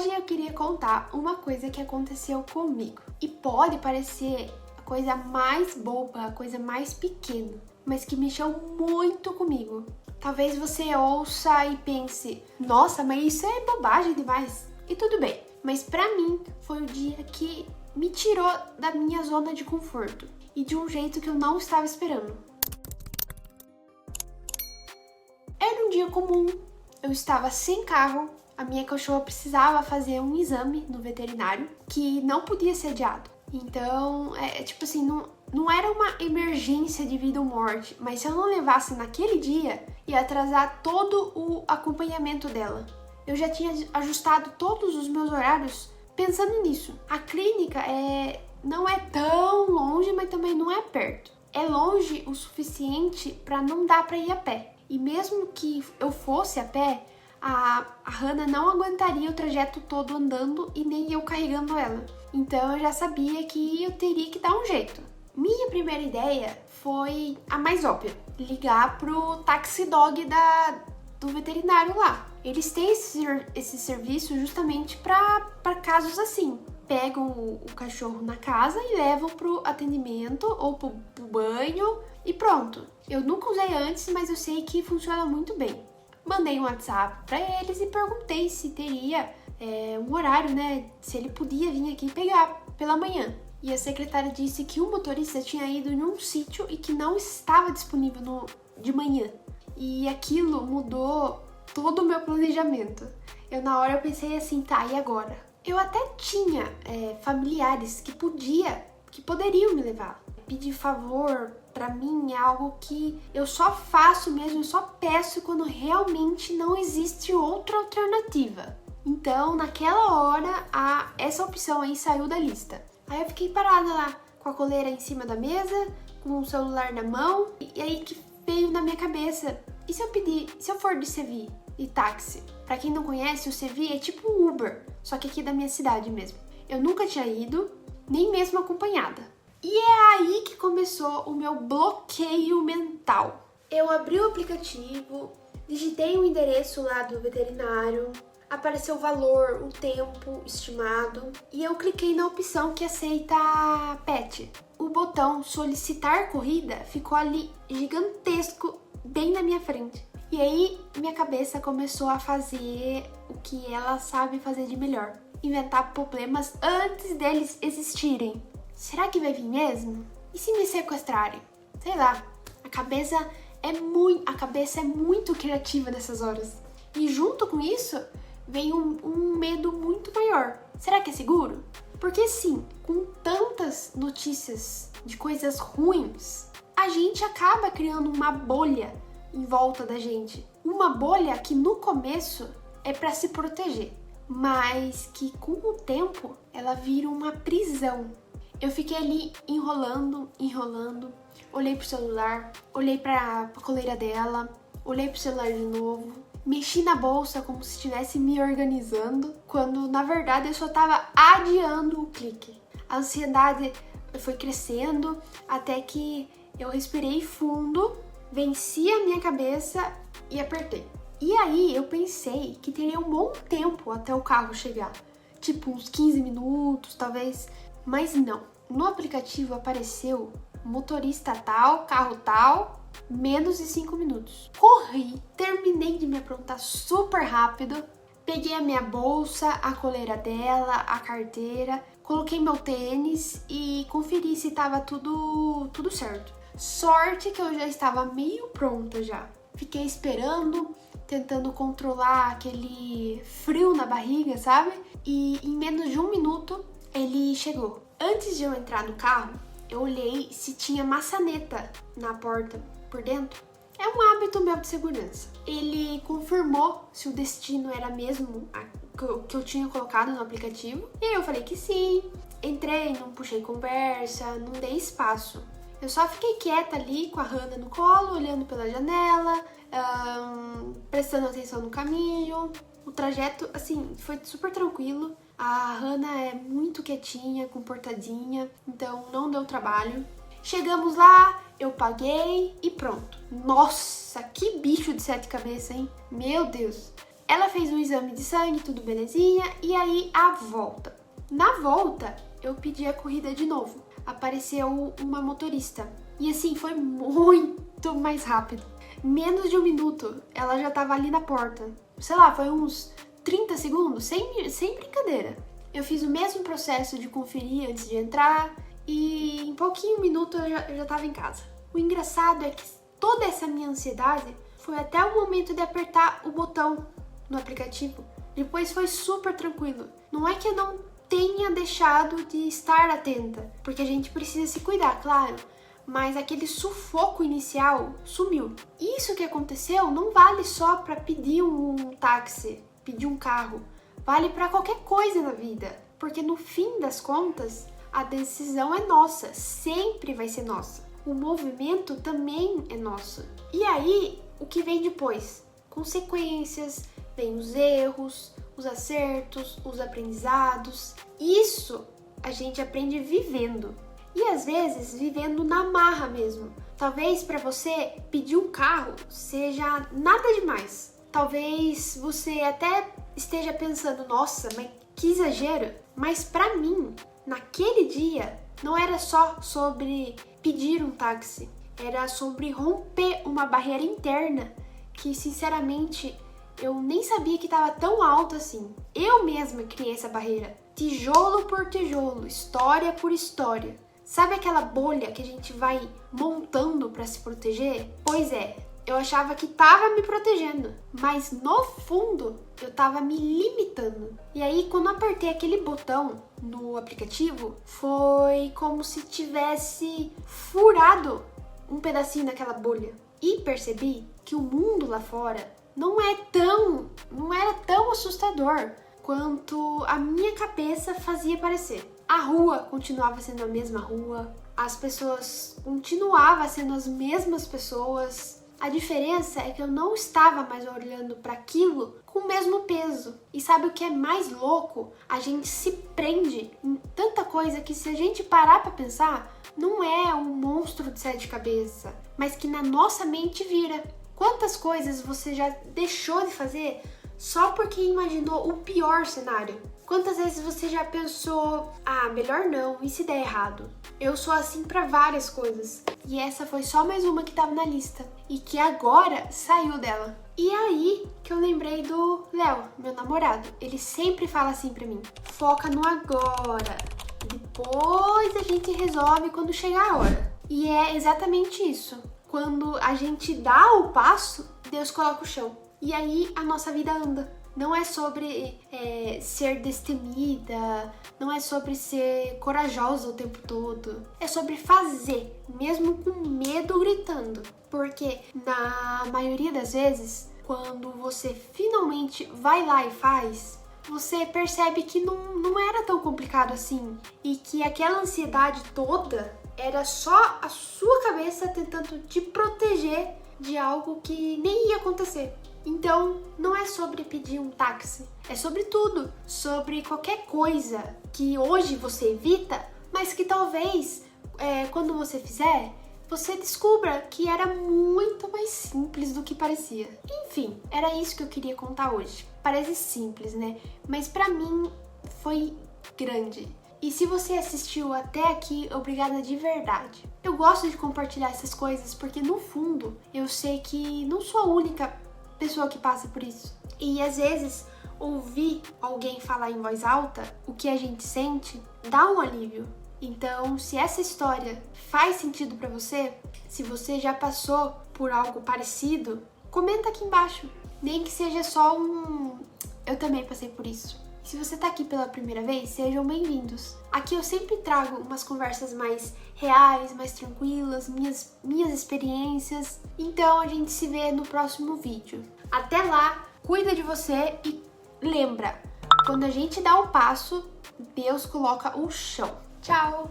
Hoje eu queria contar uma coisa que aconteceu comigo. E pode parecer a coisa mais boba, a coisa mais pequena, mas que mexeu muito comigo. Talvez você ouça e pense, nossa, mas isso é bobagem demais. E tudo bem, mas pra mim foi o dia que me tirou da minha zona de conforto. E de um jeito que eu não estava esperando. Era um dia comum, eu estava sem carro, a minha cachorra precisava fazer um exame no veterinário que não podia ser adiado. Então, tipo assim, não era uma emergência de vida ou morte, mas se eu não levasse naquele dia, ia atrasar todo o acompanhamento dela. Eu já tinha ajustado todos os meus horários pensando nisso. A clínica não é tão longe, mas também não é perto. É longe o suficiente para não dar para ir a pé. E mesmo que eu fosse a pé, a Hannah não aguentaria o trajeto todo andando e nem eu carregando ela. Então eu já sabia que eu teria que dar um jeito. Minha primeira ideia foi a mais óbvia: ligar pro taxi dog do veterinário lá. Eles têm esse serviço justamente para casos assim. Pegam o cachorro na casa e levam pro atendimento ou pro banho e pronto. Eu nunca usei antes, mas eu sei que funciona muito bem. Mandei um WhatsApp para eles e perguntei se teria um horário, né? Se ele podia vir aqui pegar pela manhã. E a secretária disse que o motorista tinha ido em um sítio e que não estava disponível de manhã. E aquilo mudou todo o meu planejamento. Na hora eu pensei assim, tá, e agora? Eu até tinha familiares que poderiam me levar. Pedir favor, pra mim, é algo que eu só faço mesmo, eu só peço quando realmente não existe outra alternativa. Então, naquela hora, essa opção aí saiu da lista. Aí eu fiquei parada lá, com a coleira em cima da mesa, com o celular na mão, e aí que veio na minha cabeça, e se eu for de Sevi e táxi? Pra quem não conhece, o Sevi é tipo um Uber, só que aqui da minha cidade mesmo. Eu nunca tinha ido, nem mesmo acompanhada. E é aí que começou o meu bloqueio mental. Eu abri o aplicativo, digitei o endereço lá do veterinário, apareceu o valor, o tempo estimado e eu cliquei na opção que aceita pet. O botão solicitar corrida ficou ali gigantesco, bem na minha frente. E aí minha cabeça começou a fazer o que ela sabe fazer de melhor: inventar problemas antes deles existirem. Será que vai vir mesmo? E se me sequestrarem? Sei lá, a cabeça é muito criativa nessas horas. E junto com isso, vem um medo muito maior. Será que é seguro? Porque sim, com tantas notícias de coisas ruins, a gente acaba criando uma bolha em volta da gente. Uma bolha que no começo é para se proteger, mas que com o tempo ela vira uma prisão. Eu fiquei ali enrolando, olhei pro celular, olhei pra coleira dela, olhei pro celular de novo, mexi na bolsa como se estivesse me organizando, quando na verdade eu só tava adiando o clique. A ansiedade foi crescendo até que eu respirei fundo, venci a minha cabeça e apertei. E aí eu pensei que teria um bom tempo até o carro chegar, tipo uns 15 minutos talvez, mas não. No aplicativo apareceu motorista tal, carro tal, menos de 5 minutos. Corri, terminei de me aprontar super rápido, peguei a minha bolsa, a coleira dela, a carteira, coloquei meu tênis e conferi se estava tudo certo. Sorte que eu já estava meio pronta já. Fiquei esperando, tentando controlar aquele frio na barriga, sabe? E em menos de 1 minuto ele chegou. Antes de eu entrar no carro, eu olhei se tinha maçaneta na porta por dentro. É um hábito meu de segurança. Ele confirmou se o destino era mesmo que eu tinha colocado no aplicativo. E aí eu falei que sim. Entrei, não puxei conversa, não dei espaço. Eu só fiquei quieta ali com a Hannah no colo, olhando pela janela, prestando atenção no caminho. O trajeto, assim, foi super tranquilo. A Hannah é muito quietinha, comportadinha, então não deu trabalho. Chegamos lá, eu paguei e pronto. Nossa, que bicho de 7 cabeças, hein? Meu Deus! Ela fez um exame de sangue, tudo belezinha, e aí a volta. Na volta, eu pedi a corrida de novo. Apareceu uma motorista. E assim, foi muito mais rápido. Menos de 1 minuto, ela já tava ali na porta. Sei lá, foi uns 30 segundos, sem brincadeira. Eu fiz o mesmo processo de conferir antes de entrar e em pouquinho minuto eu já tava em casa. O engraçado é que toda essa minha ansiedade foi até o momento de apertar o botão no aplicativo. Depois foi super tranquilo. Não é que eu não tenha deixado de estar atenta, porque a gente precisa se cuidar, claro. Mas aquele sufoco inicial sumiu. Isso que aconteceu não vale só para pedir um táxi, pedir um carro. Vale para qualquer coisa na vida, porque no fim das contas, a decisão é nossa, sempre vai ser nossa. O movimento também é nosso. E aí, o que vem depois? Consequências, vem os erros, os acertos, os aprendizados. Isso a gente aprende vivendo. E às vezes vivendo na marra mesmo. Talvez para você pedir um carro seja nada demais. Talvez você até esteja pensando, nossa, mas que exagero. Mas para mim, naquele dia, não era só sobre pedir um táxi. Era sobre romper uma barreira interna que, sinceramente, eu nem sabia que estava tão alta assim. Eu mesma criei essa barreira. Tijolo por tijolo, história por história. Sabe aquela bolha que a gente vai montando para se proteger? Pois é, eu achava que tava me protegendo, mas no fundo eu tava me limitando. E aí, quando eu apertei aquele botão no aplicativo, foi como se tivesse furado um pedacinho daquela bolha. E percebi que o mundo lá fora não era tão assustador quanto a minha cabeça fazia parecer. A rua continuava sendo a mesma rua, as pessoas continuavam sendo as mesmas pessoas. A diferença é que eu não estava mais olhando para aquilo com o mesmo peso. E sabe o que é mais louco? A gente se prende em tanta coisa que, se a gente parar para pensar, não é um monstro de 7 cabeças, mas que na nossa mente vira. Quantas coisas você já deixou de fazer só porque imaginou o pior cenário? Quantas vezes você já pensou, melhor não, e se der errado? Eu sou assim para várias coisas. E essa foi só mais uma que tava na lista. E que agora saiu dela. E aí que eu lembrei do Léo, meu namorado. Ele sempre fala assim pra mim, foca no agora. Depois a gente resolve quando chegar a hora. E é exatamente isso. Quando a gente dá o passo, Deus coloca o chão. E aí a nossa vida anda. Não é sobre ser destemida, não é sobre ser corajosa o tempo todo. É sobre fazer, mesmo com medo gritando. Porque na maioria das vezes, quando você finalmente vai lá e faz, você percebe que não era tão complicado assim. E que aquela ansiedade toda era só a sua cabeça tentando te proteger de algo que nem ia acontecer. Então, não é sobre pedir um táxi, é sobre tudo, sobre qualquer coisa que hoje você evita, mas que talvez, quando você fizer, você descubra que era muito mais simples do que parecia. Enfim, era isso que eu queria contar hoje. Parece simples, né? Mas pra mim foi grande. E se você assistiu até aqui, obrigada de verdade. Eu gosto de compartilhar essas coisas porque, no fundo, eu sei que não sou a única pessoa que passa por isso. E às vezes ouvir alguém falar em voz alta o que a gente sente dá um alívio. Então, se essa história faz sentido pra você, se você já passou por algo parecido, comenta aqui embaixo. Nem que seja só eu também passei por isso. Se você tá aqui pela primeira vez, sejam bem-vindos. Aqui eu sempre trago umas conversas mais reais, mais tranquilas, minhas experiências. Então a gente se vê no próximo vídeo. Até lá, cuida de você e lembra, quando a gente dá o passo, Deus coloca o chão. Tchau!